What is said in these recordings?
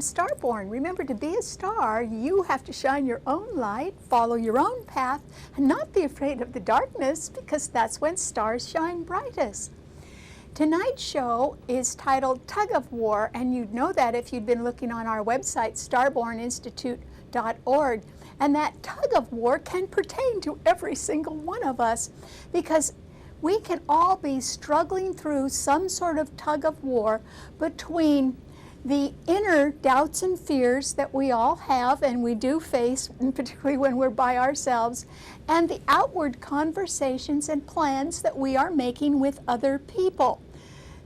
Starborn. Remember, to be a star, you have to shine your own light, follow your own path, and not be afraid of the darkness, because that's when stars shine brightest. Tonight's show is titled Tug of War, and you'd know that if you'd been looking on our website, starborninstitute.org. And that tug of war can pertain to every single one of us, because we can all be struggling through some sort of tug of war between the inner doubts and fears that we all have and we do face, and particularly when we're by ourselves, and the outward conversations and plans that we are making with other people.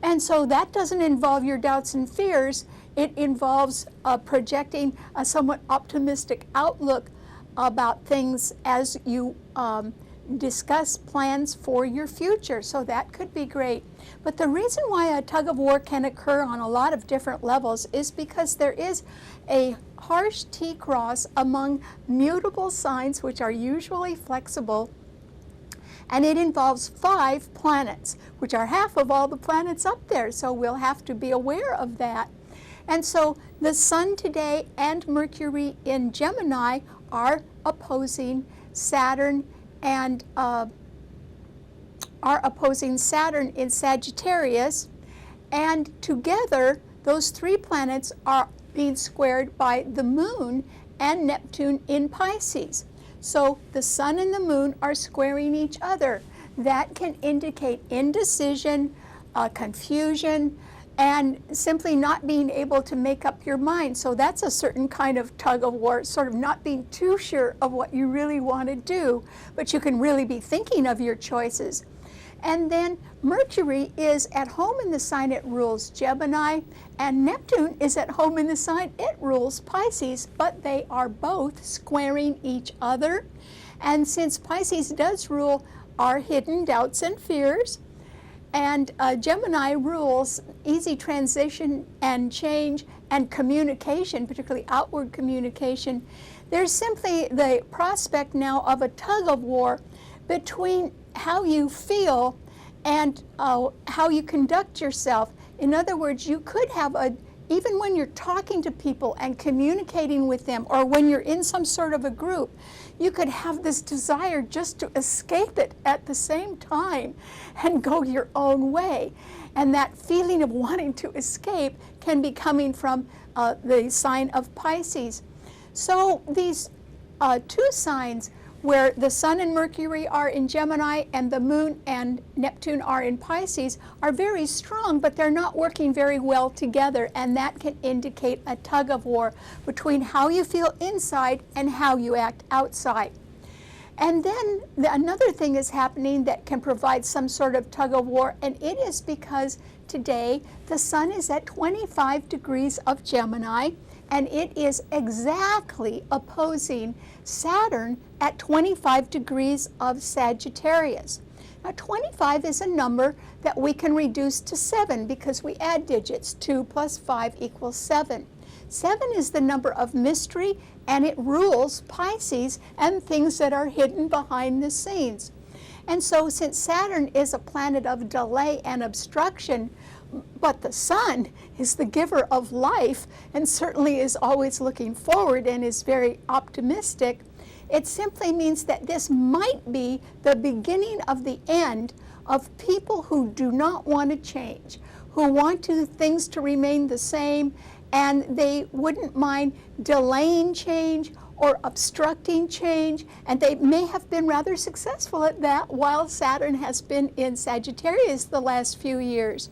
And so that doesn't involve your doubts and fears. It involves projecting a somewhat optimistic outlook about things as you discuss plans for your future. So that could be great. But the reason why a tug of war can occur on a lot of different levels is because there is a harsh T-cross among mutable signs, which are usually flexible, and it involves 5 planets, which are half of all the planets up there. So we'll have to be aware of that. And so the Sun today and Mercury in Gemini are opposing Saturn and are opposing Saturn in Sagittarius, and together those 3 planets are being squared by the Moon and Neptune in Pisces. So the Sun and the Moon are squaring each other. That can indicate indecision, confusion, and simply not being able to make up your mind. So that's a certain kind of tug of war, sort of not being too sure of what you really want to do, but you can really be thinking of your choices. And then Mercury is at home in the sign it rules Gemini, and Neptune is at home in the sign it rules Pisces, but they are both squaring each other. And since Pisces does rule our hidden doubts and fears, and Gemini rules easy transition and change and communication, particularly outward communication, there's simply the prospect now of a tug of war between how you feel and how you conduct yourself. In other words, you could have even when you're talking to people and communicating with them, or when you're in some sort of a group, you could have this desire just to escape it at the same time and go your own way. And that feeling of wanting to escape can be coming from the sign of Pisces. So these 2 signs where the Sun and Mercury are in Gemini and the Moon and Neptune are in Pisces are very strong, but they're not working very well together, and that can indicate a tug of war between how you feel inside and how you act outside. And then another thing is happening that can provide some sort of tug of war, and it is because today the Sun is at 25 degrees of Gemini, and it is exactly opposing Saturn at 25 degrees of Sagittarius. Now 25 is a number that we can reduce to 7 because we add digits. 2 plus 5 equals 7. 7 is the number of mystery, and it rules Pisces and things that are hidden behind the scenes. And so since Saturn is a planet of delay and obstruction, but the Sun is the giver of life and certainly is always looking forward and is very optimistic, it simply means that this might be the beginning of the end of people who do not want to change, who want things to remain the same, and they wouldn't mind delaying change or obstructing change, and they may have been rather successful at that while Saturn has been in Sagittarius the last few years.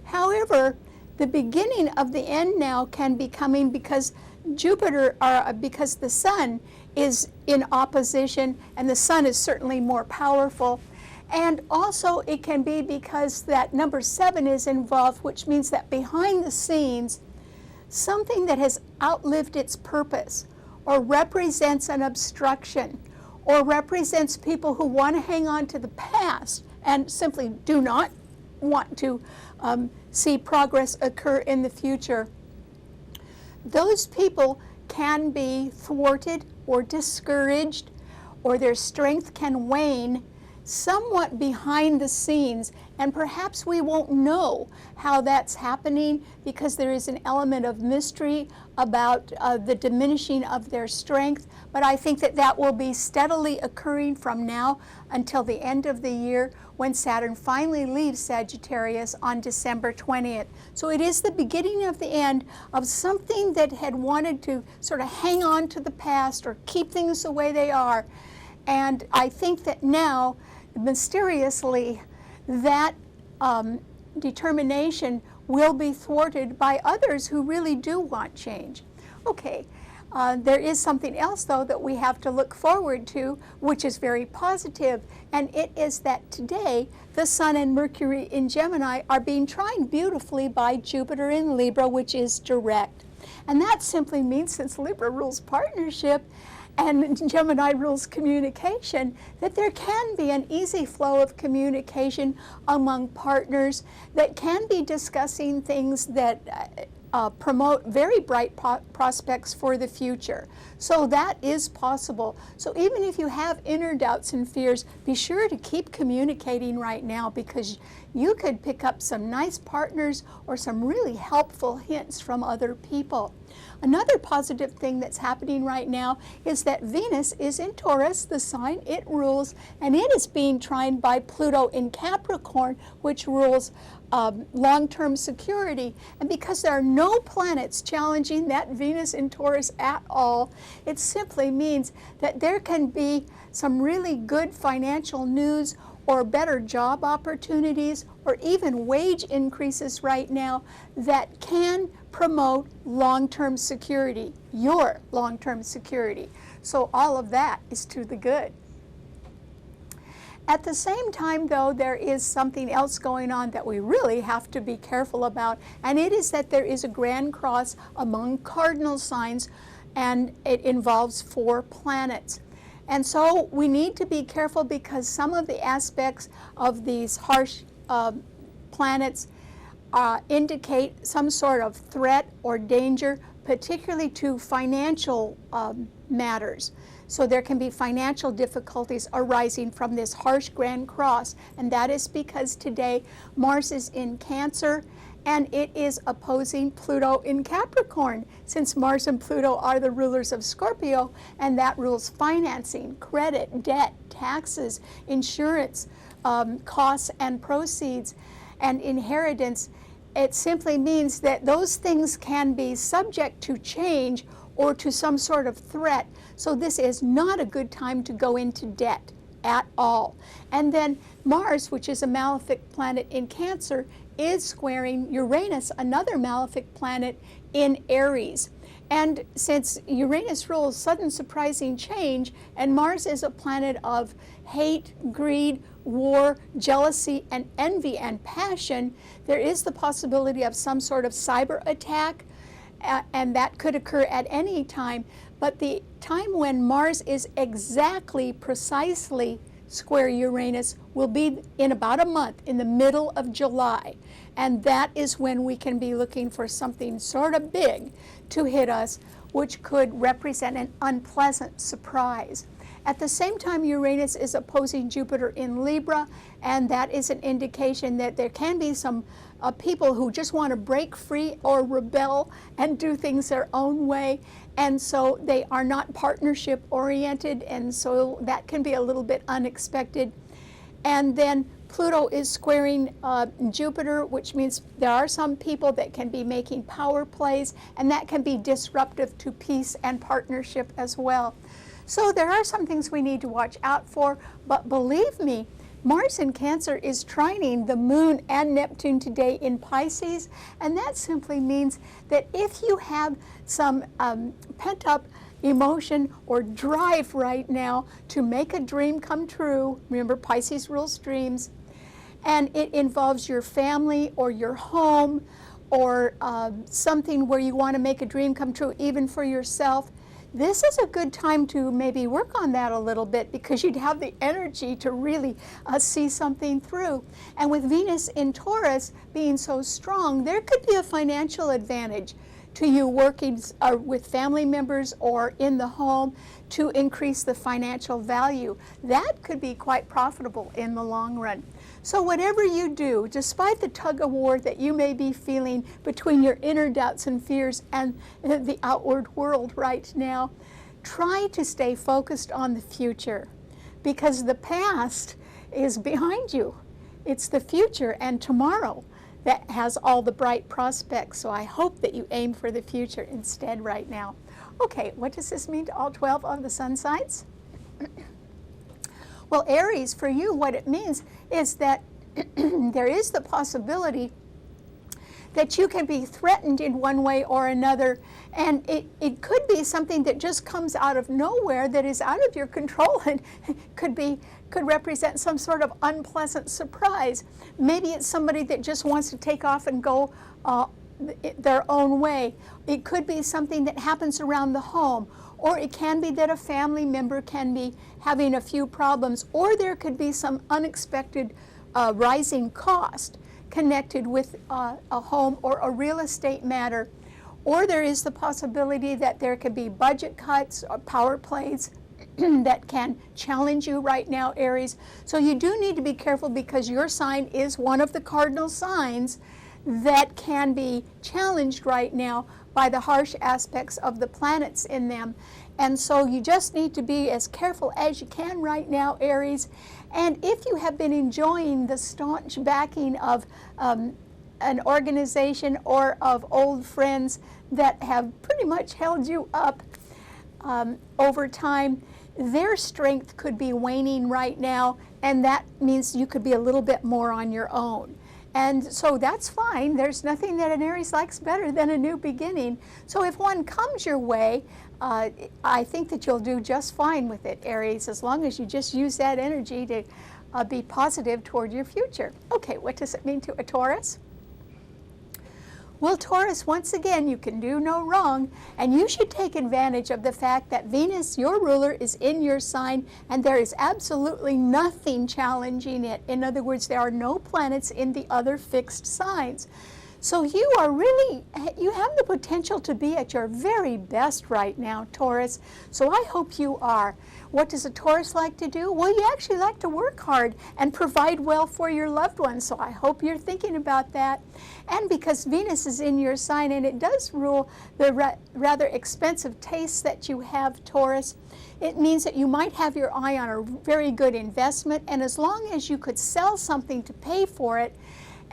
However, the beginning of the end now can be coming because because the Sun is in opposition, and the Sun is certainly more powerful. And also it can be because that number 7 is involved, which means that behind the scenes, something that has outlived its purpose, or represents an obstruction, or represents people who want to hang on to the past and simply do not want to see progress occur in the future. Those people can be thwarted or discouraged, or their strength can wane somewhat behind the scenes, and perhaps we won't know how that's happening because there is an element of mystery about the diminishing of their strength. But I think that that will be steadily occurring from now until the end of the year, when Saturn finally leaves Sagittarius on December 20th. So it is the beginning of the end of something that had wanted to sort of hang on to the past or keep things the way they are. And I think that now, mysteriously, that determination will be thwarted by others who really do want change. Okay, there is something else, though, that we have to look forward to, which is very positive, and it is that today the Sun and Mercury in Gemini are being trined beautifully by Jupiter in Libra, which is direct. And that simply means, since Libra rules partnership and Gemini rules communication, that there can be an easy flow of communication among partners that can be discussing things that promote very bright prospects for the future. So that is possible. So even if you have inner doubts and fears, be sure to keep communicating right now, because you could pick up some nice partners or some really helpful hints from other people. Another positive thing that's happening right now is that Venus is in Taurus, the sign it rules, and it is being trined by Pluto in Capricorn, which rules long-term security. And because there are no planets challenging that Venus in Taurus at all, it simply means that there can be some really good financial news or better job opportunities or even wage increases right now that can promote long-term security, your long-term security. So all of that is to the good. At the same time, though, there is something else going on that we really have to be careful about, and it is that there is a grand cross among cardinal signs, and it involves 4 planets. And so we need to be careful, because some of the aspects of these harsh planets indicate some sort of threat or danger, particularly to financial matters. So there can be financial difficulties arising from this harsh grand cross, and that is because today Mars is in Cancer and it is opposing Pluto in Capricorn, since Mars and Pluto are the rulers of Scorpio, and that rules financing, credit, debt, taxes, insurance, costs and proceeds, and inheritance. It simply means that those things can be subject to change or to some sort of threat. So this is not a good time to go into debt at all. And then Mars, which is a malefic planet in Cancer, is squaring Uranus, another malefic planet in Aries. And since Uranus rules sudden surprising change, and Mars is a planet of hate, greed, war, jealousy, and envy and passion, there is the possibility of some sort of cyber attack, and that could occur at any time. But the time when Mars is exactly, precisely square Uranus will be in about a month, in the middle of July. And that is when we can be looking for something sort of big to hit us, which could represent an unpleasant surprise. At the same time, Uranus is opposing Jupiter in Libra, and that is an indication that there can be some people who just want to break free or rebel and do things their own way, and so they are not partnership oriented, and so that can be a little bit unexpected. And then Pluto is squaring Jupiter, which means there are some people that can be making power plays, and that can be disruptive to peace and partnership as well. So there are some things we need to watch out for, but believe me, Mars in Cancer is trining the Moon and Neptune today in Pisces, and that simply means that if you have some pent-up emotion or drive right now to make a dream come true, remember Pisces rules dreams, and it involves your family or your home or something where you want to make a dream come true even for yourself, this is a good time to maybe work on that a little bit, because you'd have the energy to really see something through. And with Venus in Taurus being so strong, there could be a financial advantage. to you working with family members or in the home to increase the financial value. That could be quite profitable in the long run. So whatever you do, despite the tug of war that you may be feeling between your inner doubts and fears and the outward world right now, try to stay focused on the future, because the past is behind you. It's the future and tomorrow that has all the bright prospects. So I hope that you aim for the future instead right now. Okay, what does this mean to all 12 of the sun signs? Well, Aries, for you, what it means is that there is the possibility that you can be threatened in one way or another, and it could be something that just comes out of nowhere that is out of your control and could represent some sort of unpleasant surprise. Maybe it's somebody that just wants to take off and go their own way. It could be something that happens around the home, or it can be that a family member can be having a few problems, or there could be some unexpected rising cost connected with a home or a real estate matter. Or there is the possibility that there could be budget cuts or power plays that can challenge you right now, Aries. So you do need to be careful, because your sign is one of the cardinal signs that can be challenged right now by the harsh aspects of the planets in them. And so you just need to be as careful as you can right now, Aries. And if you have been enjoying the staunch backing of an organization or of old friends that have pretty much held you up over time, their strength could be waning right now, and that means you could be a little bit more on your own. And so that's fine. There's nothing that an Aries likes better than a new beginning. So if one comes your way, I think that you'll do just fine with it, Aries, as long as you just use that energy to be positive toward your future. Okay, what does it mean to a Taurus? Well, Taurus, once again, you can do no wrong, and you should take advantage of the fact that Venus, your ruler, is in your sign, and there is absolutely nothing challenging it. In other words, there are no planets in the other fixed signs. So you have the potential to be at your very best right now, Taurus. So I hope you are. What does a Taurus like to do? Well, you actually like to work hard and provide well for your loved ones. So I hope you're thinking about that. And because Venus is in your sign and it does rule the rather expensive tastes that you have, Taurus, it means that you might have your eye on a very good investment. And as long as you could sell something to pay for it,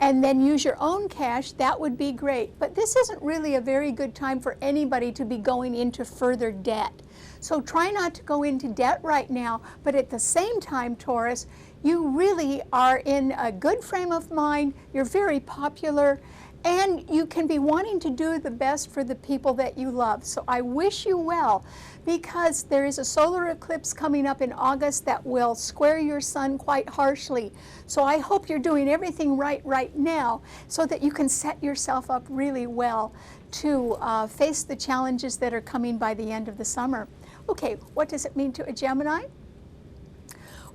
and then use your own cash, that would be great. But this isn't really a very good time for anybody to be going into further debt. So try not to go into debt right now, but at the same time, Taurus, you really are in a good frame of mind, you're very popular, and you can be wanting to do the best for the people that you love. So I wish you well, because there is a solar eclipse coming up in August that will square your sun quite harshly. So I hope you're doing everything right now so that you can set yourself up really well to face the challenges that are coming by the end of the summer. Okay, what does it mean to a Gemini?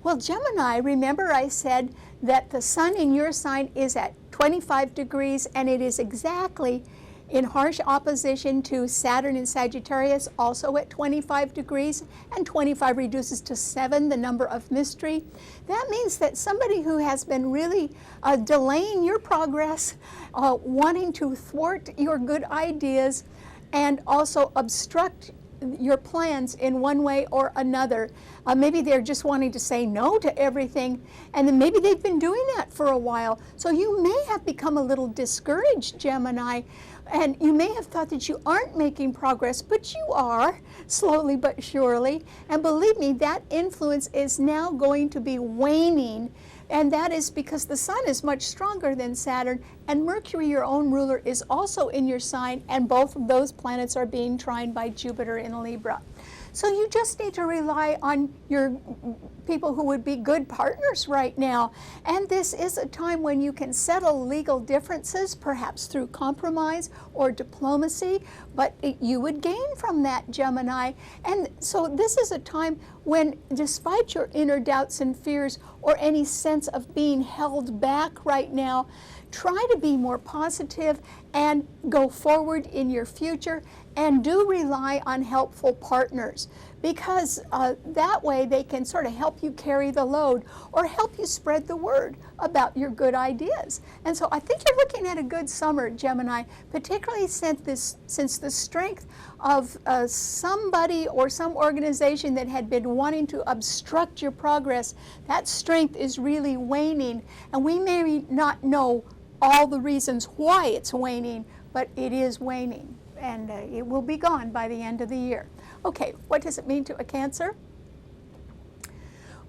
Well, Gemini, remember I said that the sun in your sign is at 25 degrees, and it is exactly in harsh opposition to Saturn in Sagittarius, also at 25 degrees, and 25 reduces to 7, the number of mystery. That means that somebody who has been really delaying your progress, wanting to thwart your good ideas, and also obstruct your plans in one way or another. Maybe they're just wanting to say no to everything, and then maybe they've been doing that for a while. So you may have become a little discouraged, Gemini, and you may have thought that you aren't making progress, but you are, slowly but surely. And believe me, that influence is now going to be waning, and that is because the sun is much stronger than Saturn, and Mercury, your own ruler, is also in your sign, and both of those planets are being trined by Jupiter in Libra. So you just need to rely on your people who would be good partners right now. And this is a time when you can settle legal differences, perhaps through compromise or diplomacy, but you would gain from that, Gemini. And so this is a time when, despite your inner doubts and fears or any sense of being held back right now, try to be more positive and go forward in your future, and do rely on helpful partners, because that way they can sort of help you carry the load or help you spread the word about your good ideas. And so I think you're looking at a good summer, Gemini, particularly since the strength of somebody or some organization that had been wanting to obstruct your progress, that strength is really waning, and we may not know all the reasons why it's waning, but it is waning, and it will be gone by the end of the year. Okay, what does it mean to a Cancer?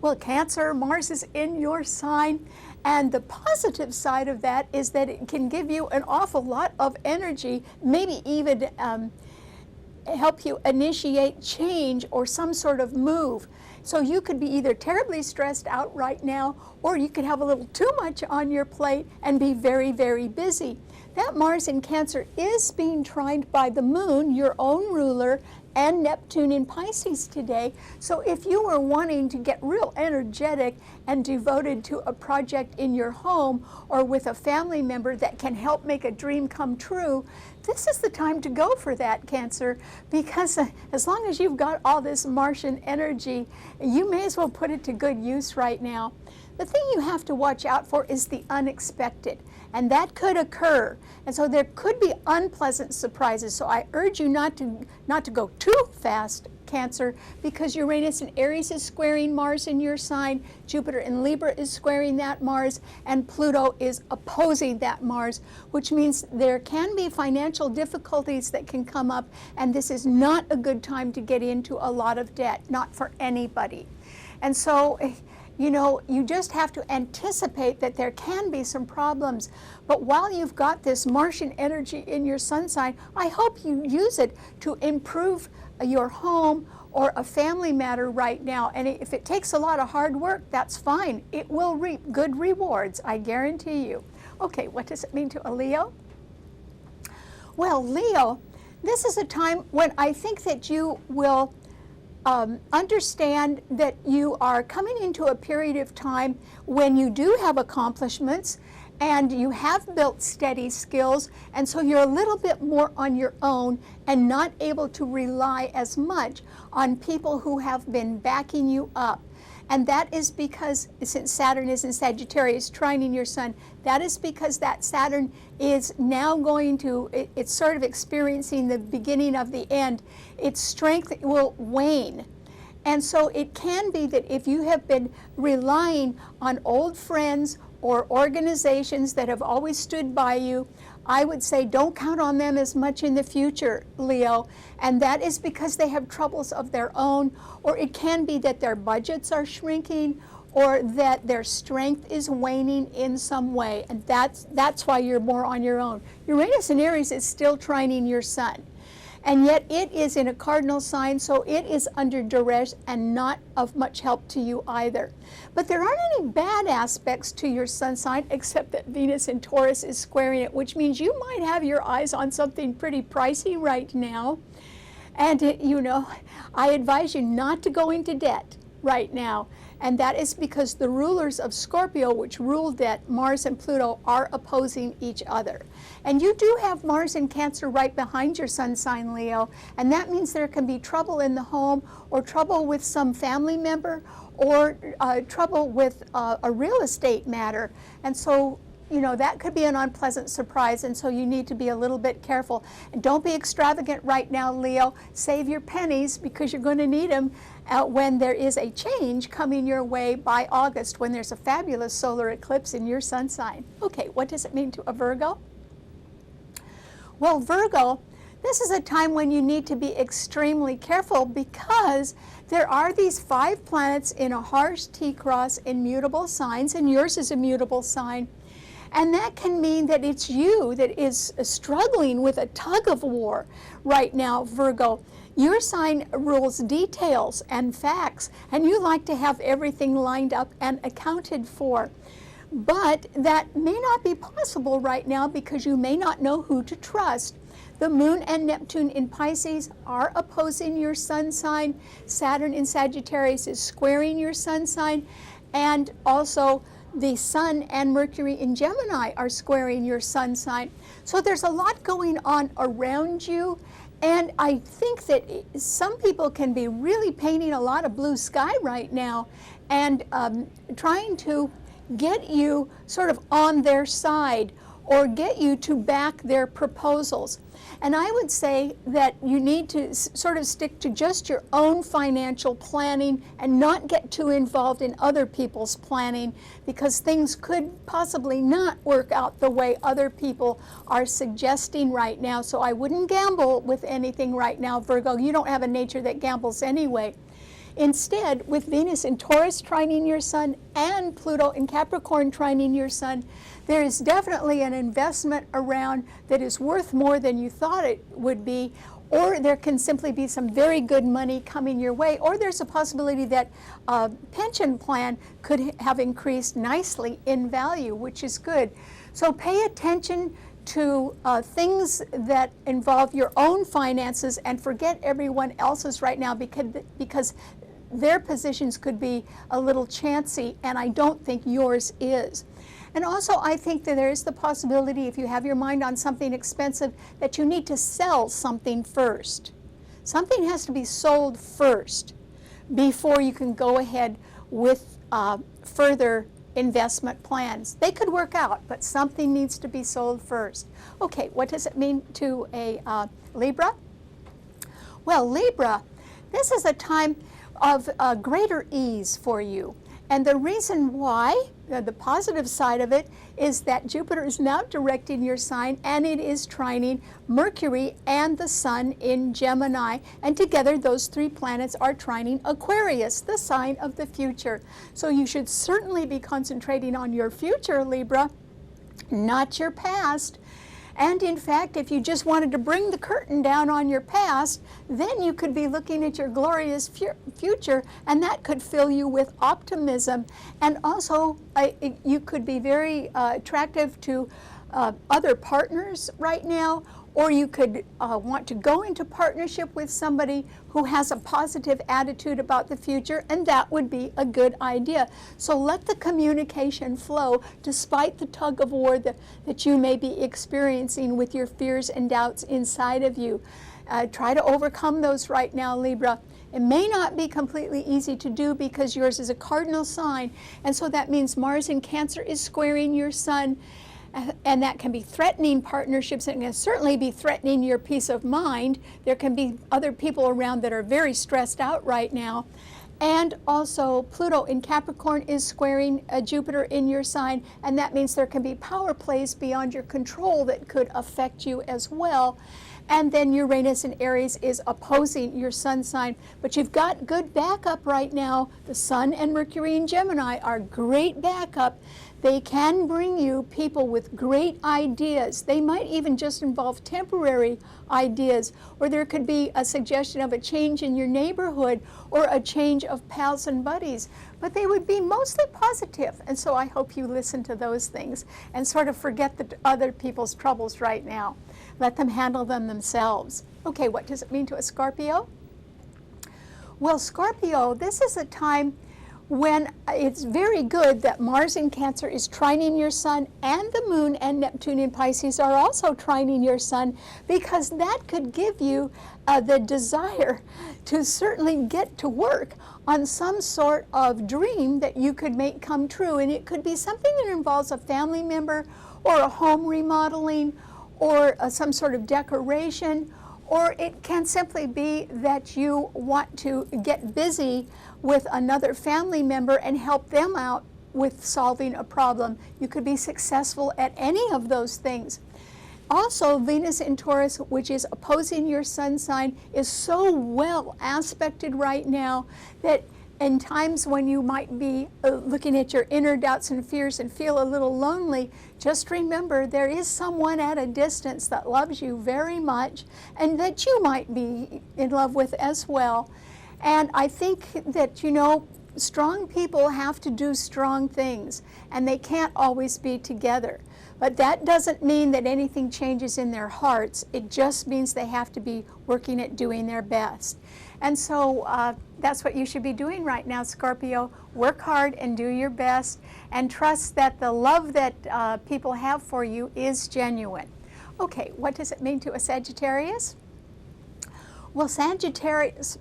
Well, Cancer, Mars is in your sign, and the positive side of that is that it can give you an awful lot of energy, maybe even help you initiate change or some sort of move. So you could be either terribly stressed out right now, or you could have a little too much on your plate and be very, very busy. That Mars in Cancer is being trined by the Moon, your own ruler, and Neptune in Pisces today. So if you were wanting to get real energetic and devoted to a project in your home or with a family member that can help make a dream come true, this is the time to go for that, Cancer, because as long as you've got all this Martian energy, you may as well put it to good use right now. The thing you have to watch out for is the unexpected, and that could occur. And so there could be unpleasant surprises. So I urge you not to go too fast, Cancer, because Uranus in Aries is squaring Mars in your sign, Jupiter in Libra is squaring that Mars, and Pluto is opposing that Mars, which means there can be financial difficulties that can come up, and this is not a good time to get into a lot of debt, not for anybody. And so, you know, you just have to anticipate that there can be some problems. But while you've got this Martian energy in your sun sign, I hope you use it to improve your home or a family matter right now. And if it takes a lot of hard work, that's fine. It will reap good rewards, I guarantee you. Okay, what does it mean to a Leo? Well, Leo, this is a time when I think that you will understand that you are coming into a period of time when you do have accomplishments and you have built steady skills, and so you're a little bit more on your own and not able to rely as much on people who have been backing you up. And that is because, since Saturn is in Sagittarius trining your sun, that is because that Saturn is now going to, it's sort of experiencing the beginning of the end. Its strength will wane. And so it can be that if you have been relying on old friends or organizations that have always stood by you, I would say don't count on them as much in the future, Leo. And that is because they have troubles of their own, or it can be that their budgets are shrinking, or that their strength is waning in some way. And that's why you're more on your own. Uranus in Aries is still trining your sun. And yet it is in a cardinal sign, so it is under duress and not of much help to you either. But there aren't any bad aspects to your sun sign except that Venus in Taurus is squaring it, which means you might have your eyes on something pretty pricey right now. And, you know, I advise you not to go into debt right now. And that is because the rulers of Scorpio, which rule debt, Mars and Pluto, are opposing each other. And you do have Mars in Cancer right behind your sun sign, Leo, and that means there can be trouble in the home, or trouble with some family member, or trouble with a real estate matter. And so, you know, that could be an unpleasant surprise, and so you need to be a little bit careful. And don't be extravagant right now, Leo. Save your pennies, because you're going to need them when there is a change coming your way by August, when there's a fabulous solar eclipse in your sun sign. Okay, what does it mean to a Virgo? Well, Virgo, this is a time when you need to be extremely careful, because there are these 5 planets in a harsh T-cross in mutable signs, and yours is a mutable sign. And that can mean that it's you that is struggling with a tug of war right now, Virgo. Your sign rules details and facts, and you like to have everything lined up and accounted for. But that may not be possible right now, because you may not know who to trust. The Moon and Neptune in Pisces are opposing your sun sign. Saturn in Sagittarius is squaring your sun sign. And also the Sun and Mercury in Gemini are squaring your sun sign. So there's a lot going on around you, and I think that some people can be really painting a lot of blue sky right now and trying to get you sort of on their side or get you to back their proposals. And I would say that you need to sort of stick to just your own financial planning and not get too involved in other people's planning, because things could possibly not work out the way other people are suggesting right now. So I wouldn't gamble with anything right now, Virgo. You don't have a nature that gambles anyway. Instead, with Venus in Taurus trining your sun and Pluto in Capricorn trining your sun, there is definitely an investment around that is worth more than you thought it would be, or there can simply be some very good money coming your way, or there's a possibility that a pension plan could have increased nicely in value, which is good. So pay attention to things that involve your own finances and forget everyone else's right now, because their positions could be a little chancy, and I don't think yours is. And also, I think that there is the possibility, if you have your mind on something expensive, that you need to sell something first. Something has to be sold first before you can go ahead with further investment plans. They could work out, but something needs to be sold first. Okay, what does it mean to a Libra? Well, Libra, this is a time of greater ease for you. And the reason why, the positive side of it, is that Jupiter is now directing your sign, and it is trining Mercury and the Sun in Gemini. And together, those three planets are trining Aquarius, the sign of the future. So you should certainly be concentrating on your future, Libra, not your past. And in fact, if you just wanted to bring the curtain down on your past, then you could be looking at your glorious future, and that could fill you with optimism. And also, you could be very attractive to other partners right now, or you could want to go into partnership with somebody who has a positive attitude about the future, and that would be a good idea. So let the communication flow despite the tug of war that you may be experiencing with your fears and doubts inside of you. Try to overcome those right now, Libra. It may not be completely easy to do because yours is a cardinal sign, and so that means Mars in Cancer is squaring your Sun, and that can be threatening partnerships, and it can certainly be threatening your peace of mind. There can be other people around that are very stressed out right now. And also, Pluto in Capricorn is squaring Jupiter in your sign, and that means there can be power plays beyond your control that could affect you as well. And then Uranus in Aries is opposing your sun sign, but you've got good backup right now. The Sun and Mercury in Gemini are great backup. They can bring you people with great ideas. They might even just involve temporary ideas, or there could be a suggestion of a change in your neighborhood or a change of pals and buddies, but they would be mostly positive. And so I hope you listen to those things and sort of forget the other people's troubles right now. Let them handle them themselves. Okay, what does it mean to a Scorpio? Well, Scorpio, this is a time when it's very good that Mars in Cancer is trining your Sun, and the Moon and Neptune in Pisces are also trining your Sun, because that could give you the desire to certainly get to work on some sort of dream that you could make come true. And it could be something that involves a family member, or a home remodeling, or some sort of decoration, or it can simply be that you want to get busy with another family member and help them out with solving a problem. You could be successful at any of those things. Also, Venus in Taurus, which is opposing your sun sign, is so well aspected right now that in times when you might be looking at your inner doubts and fears and feel a little lonely, just remember there is someone at a distance that loves you very much and that you might be in love with as well. And I think that, you know, strong people have to do strong things, and they can't always be together. But that doesn't mean that anything changes in their hearts. It just means they have to be working at doing their best. And so that's what you should be doing right now, Scorpio. Work hard and do your best, and trust that the love that people have for you is genuine. Okay, what does it mean to a Sagittarius? Well, Sagittarius,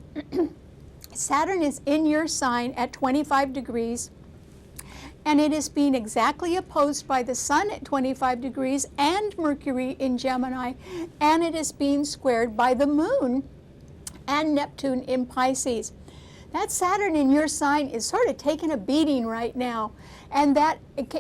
Saturn is in your sign at 25 degrees, and it is being exactly opposed by the Sun at 25 degrees and Mercury in Gemini, and it is being squared by the Moon and Neptune in Pisces. That Saturn in your sign is sort of taking a beating right now, and that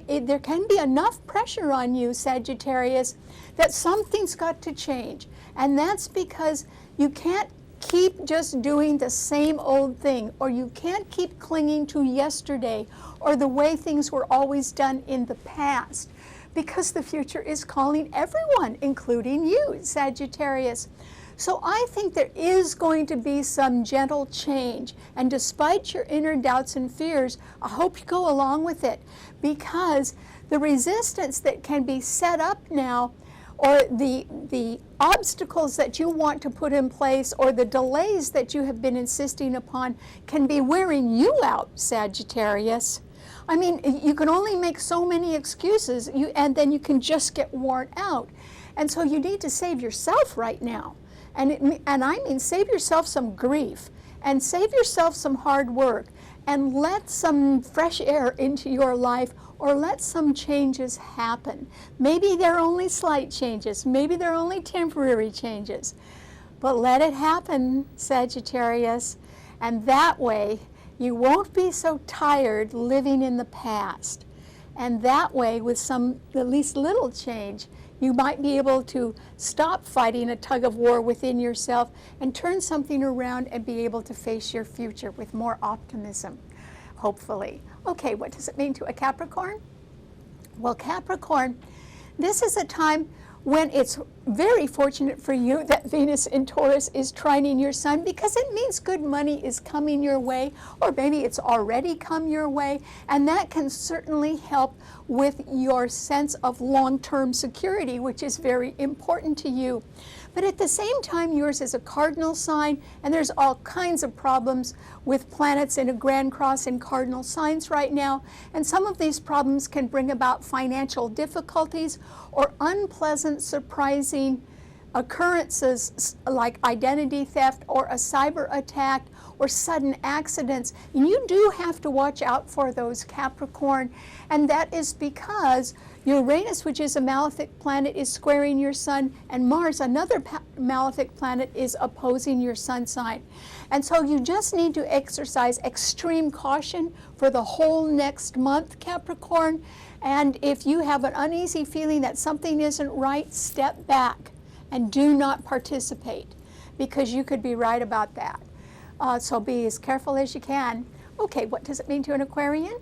there can be enough pressure on you, Sagittarius, that something's got to change. And that's because you can't keep just doing the same old thing, or you can't keep clinging to yesterday or the way things were always done in the past, because the future is calling everyone, including you, Sagittarius. So I think there is going to be some gentle change, and despite your inner doubts and fears, I hope you go along with it, because the resistance that can be set up now, or the obstacles that you want to put in place, or the delays that you have been insisting upon, can be wearing you out, Sagittarius. I mean, you can only make so many excuses, and then you can just get worn out. And so you need to save yourself right now. And I mean save yourself some grief, and save yourself some hard work, and let some fresh air into your life, or let some changes happen. Maybe they're only slight changes, maybe they're only temporary changes, but let it happen, Sagittarius, and that way you won't be so tired living in the past. And that way, with some at least little change, you might be able to stop fighting a tug of war within yourself and turn something around and be able to face your future with more optimism, hopefully. Okay, what does it mean to a Capricorn? Well, Capricorn, this is a time when it's very fortunate for you that Venus in Taurus is trining your sun, because it means good money is coming your way, or maybe it's already come your way, and that can certainly help with your sense of long-term security, which is very important to you. But at the same time, yours is a cardinal sign, and there's all kinds of problems with planets in a grand cross in cardinal signs right now. And some of these problems can bring about financial difficulties or unpleasant, surprising occurrences like identity theft or a cyber attack or sudden accidents. And you do have to watch out for those, Capricorn. And that is because Uranus, which is a malefic planet, is squaring your sun, and Mars, another malefic planet, is opposing your sun sign. And so you just need to exercise extreme caution for the whole next month, Capricorn. And if you have an uneasy feeling that something isn't right, step back and do not participate, because you could be right about that. So be as careful as you can. Okay, what does it mean to an Aquarian?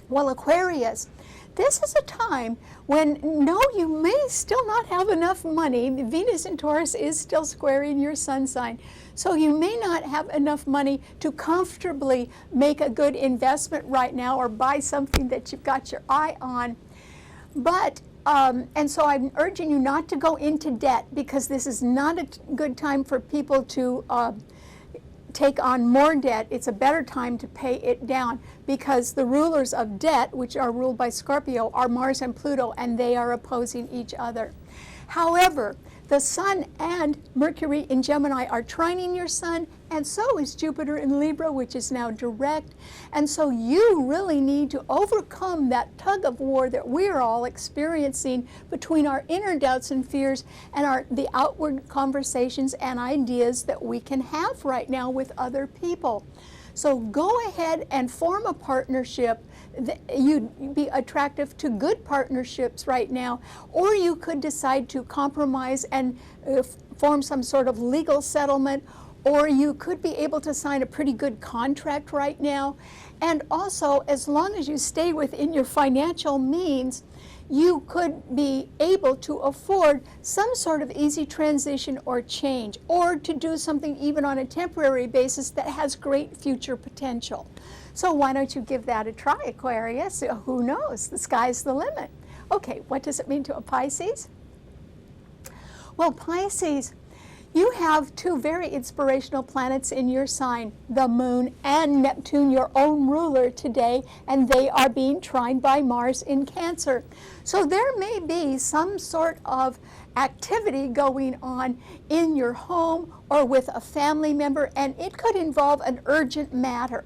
Well, Aquarius, this is a time when, no, you may still not have enough money. Venus in Taurus is still squaring your sun sign. So you may not have enough money to comfortably make a good investment right now, or buy something that you've got your eye on. But, and so I'm urging you not to go into debt, because this is not a good time for people to take on more debt. It's a better time to pay it down, because the rulers of debt, which are ruled by Scorpio, are Mars and Pluto, and they are opposing each other. However, the Sun and Mercury in Gemini are trining your sun, and so is Jupiter in Libra, which is now direct. And so you really need to overcome that tug of war that we're all experiencing between our inner doubts and fears and the outward conversations and ideas that we can have right now with other people. So go ahead and form a partnership. You'd be attractive to good partnerships right now, or you could decide to compromise and form some sort of legal settlement, or you could be able to sign a pretty good contract right now. And also, as long as you stay within your financial means, you could be able to afford some sort of easy transition or change, or to do something even on a temporary basis that has great future potential. So why don't you give that a try, Aquarius? Who knows? The sky's the limit. Okay, what does it mean to a Pisces? Well, Pisces, You have two very inspirational planets in your sign, the Moon and Neptune, your own ruler today, and they are being trined by Mars in Cancer. So there may be some sort of activity going on in your home or with a family member, and it could involve an urgent matter.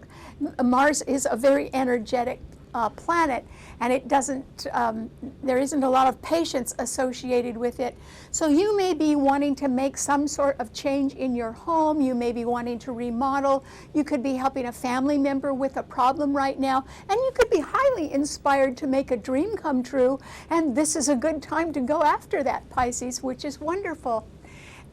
Mars is a very energetic planet, and it doesn't, there isn't a lot of patience associated with it. So you may be wanting to make some sort of change in your home. You may be wanting to remodel. You could be helping a family member with a problem right now, and you could be highly inspired to make a dream come true, and this is a good time to go after that, Pisces, which is wonderful.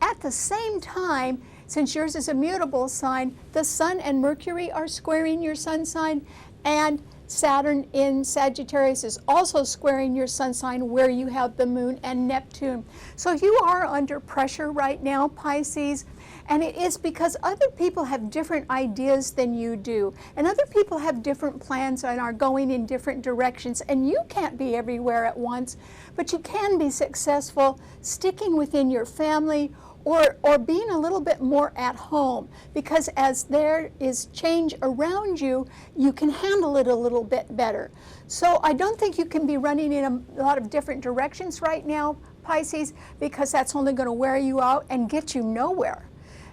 At the same time, since yours is a mutable sign, the Sun and Mercury are squaring your sun sign, and Saturn in Sagittarius is also squaring your sun sign where you have the Moon and Neptune. So you are under pressure right now, Pisces, and it is because other people have different ideas than you do, and other people have different plans and are going in different directions, and you can't be everywhere at once, but you can be successful sticking within your family or being a little bit more at home, because as there is change around you, you can handle it a little bit better. So I don't think you can be running in a lot of different directions right now, Pisces, because that's only going to wear you out and get you nowhere.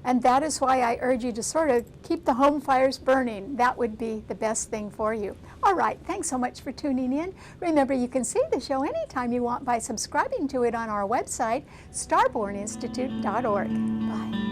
And that is why I urge you to sort of keep the home fires burning. That would be the best thing for you. All right, thanks so much for tuning in. Remember, you can see the show anytime you want by subscribing to it on our website, starborninstitute.org. Bye.